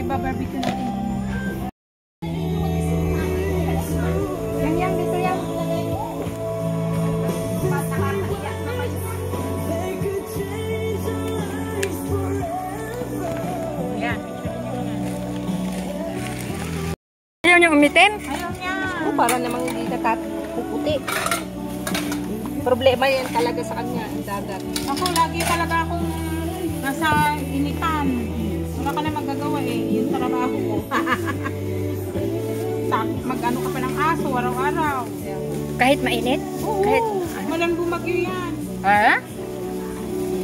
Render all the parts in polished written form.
Iba-barbecue natin. Yang dito yan. Ayan. Ayaw niyong umitin? Ayaw niya. Oh, para namang hindi nakapuputi. Problema yan talaga sa kanya, ang dagat. Ako, lagi talaga akong nasa initan. Wala ka na magagawa eh. Yung trabaho ko. Mag-ano ka pa ng aso, araw-araw. Kahit mainit? Oo. Kahit Walang bumagyo yan. ha?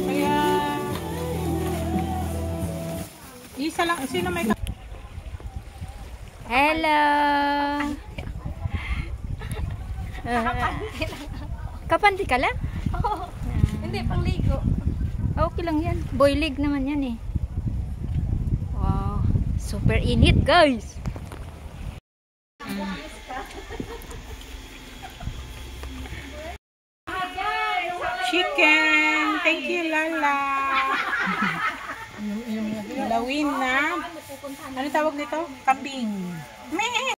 Kaya isa lang, sino may Hello. Kapandi ka lang? Oo. Hindi, pangligo. Okay lang yan. Boilig naman yan eh. Wow. Super init guys. chicken. Thank you, Lala. Lawin na. Ano tawag nito? Kambing. Meh!